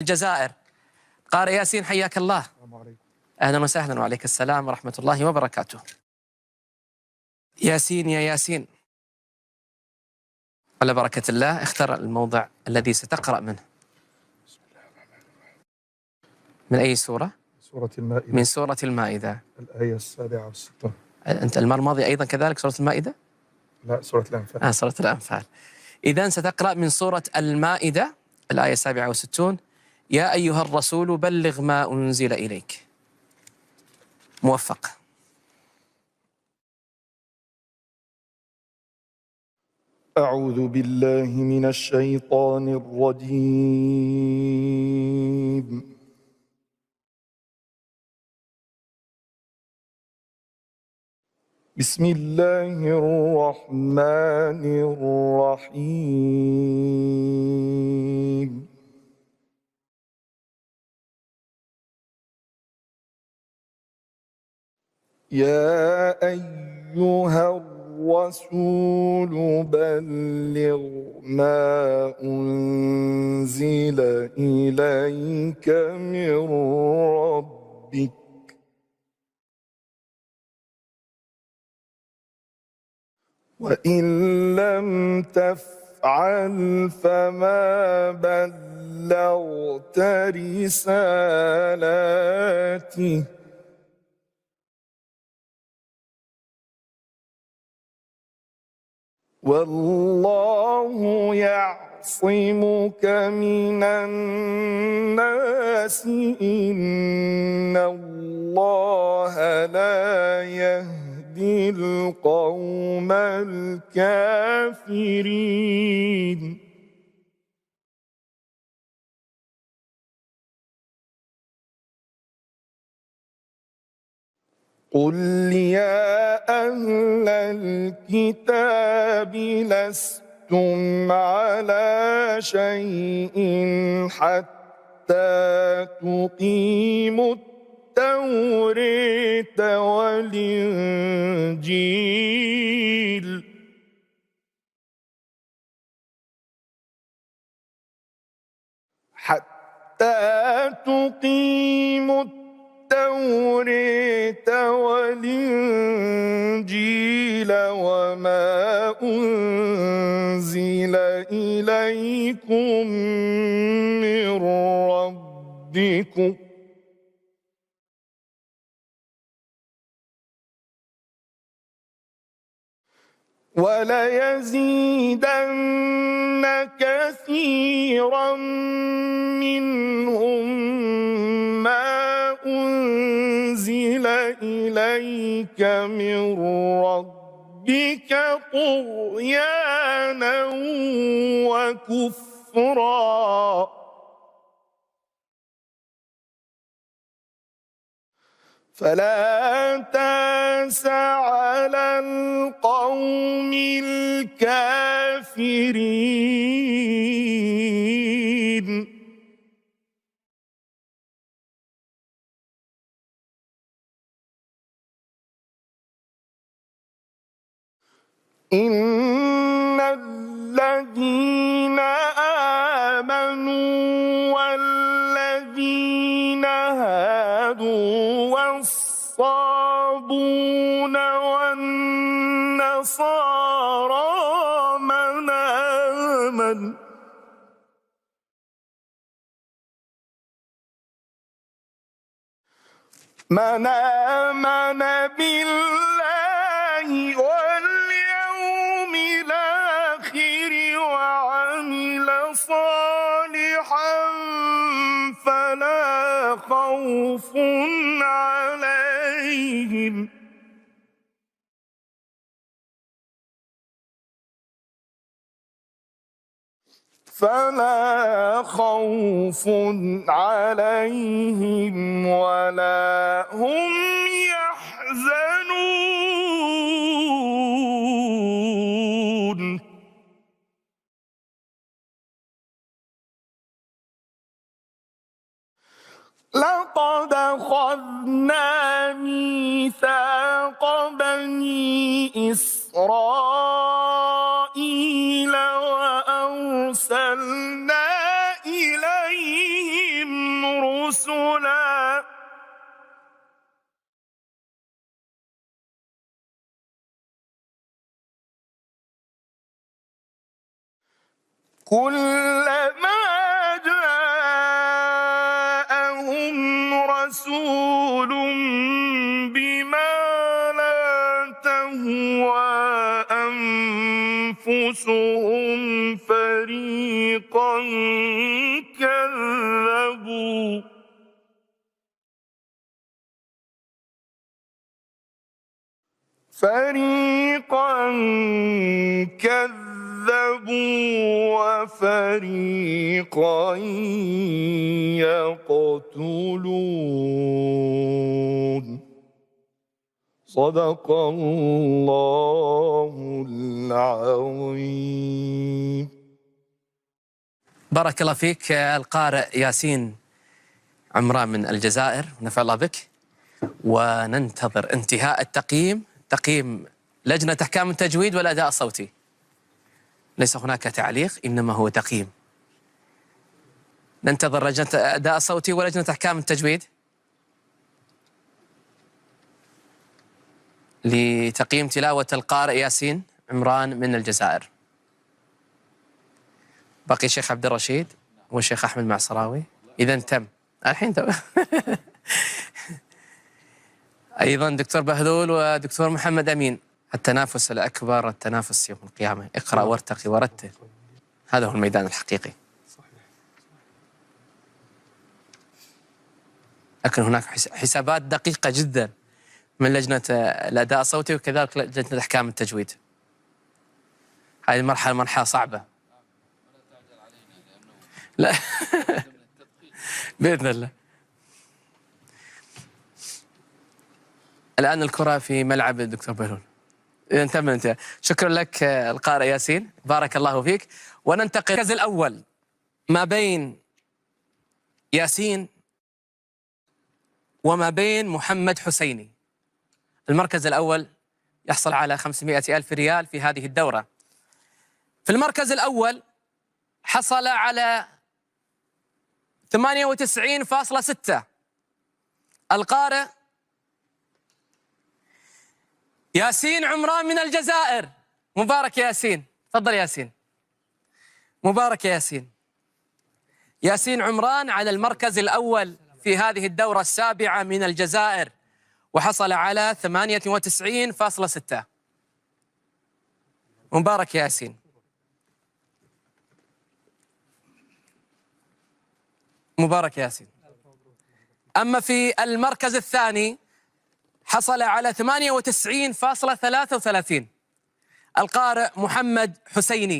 الجزائر. قارئ ياسين حياك الله. السلام عليكم. أهلا وسهلا وعليك السلام ورحمة الله وبركاته. ياسين يا ياسين، على بركة الله اختر الموضع الذي ستقرأ منه. من أي سورة؟ سورة المائدة. من سورة المائدة، الآية 67. أنت المرة الماضية أيضا كذلك سورة المائدة؟ لا، سورة الأنفال. سورة الأنفال. إذن ستقرأ من سورة المائدة الآية 67: يا أيها الرسول بلغ ما أنزل إليك. موفق. أعوذ بالله من الشيطان الرجيم. بسم الله الرحمن الرحيم. يا أيها الرسول بلغ ما أنزل إليك من ربك وإن لم تفعل فما بلغت رسالاته والله يعصمك من الناس إن الله لا يهدي القوم الكافرين. قل يا أهل الكتاب لستم على شيء حتى تقيموا التوراة والإنجيل والإنجيل وما أنزل إليكم من ربكم وليزيدن كثيرا منهم ما أنزل إليك من ربك طغيانا وكفرا فلا تأس على القوم الكافرين. إن الذين آمنوا والذين هادوا والصابون والنصارى من آمن بالله واليوم الآخر وعمل صالحا فلا خوف عليهم ولا هم يحزنون. لقد أخذنا ميثاق بني إسرائيل وأرسلنا إليهم كلما جاءهم رسول بما لا تهوى أنفسهم فريقا كذبوا وفريقا يقتلون. صدق الله العظيم. بارك الله فيك القارئ ياسين عمران من الجزائر، ونفع الله بك. وننتظر انتهاء تقييم لجنة أحكام التجويد والأداء الصوتي. ليس هناك تعليق، إنما هو تقييم. ننتظر لجنة الأداء الصوتي ولجنة أحكام التجويد لتقييم تلاوة القارئ ياسين عمران من الجزائر. باقي الشيخ عبد الرشيد والشيخ أحمد معصراوي. إذا تم الحين تم. أيضا دكتور بهذول ودكتور محمد أمين. التنافس الأكبر التنافس يوم القيامة. اقرأ وارتقي ورتل، هذا هو الميدان الحقيقي. لكن هناك حسابات دقيقة جدا من لجنة الأداء الصوتي وكذلك لجنة أحكام التجويد. هذه مرحلة صعبة. لا. بإذن الله. الآن الكرة في ملعب الدكتور بهلول. إذا تم الانتهاء. شكرا لك القارئ ياسين، بارك الله فيك. وننتقل المركز الأول ما بين ياسين وما بين محمد حسيني. المركز الأول يحصل على 500,000 ريال في هذه الدورة. في المركز الأول حصل على 98.6 القارئ ياسين عمران من الجزائر. مبارك ياسين، تفضل ياسين. مبارك ياسين. ياسين عمران على المركز الأول في هذه الدورة السابعة من الجزائر، وحصل على 98.6. مبارك ياسين. مبارك ياسين. أما في المركز الثاني حصل على 98.33 القارئ محمد حسيني.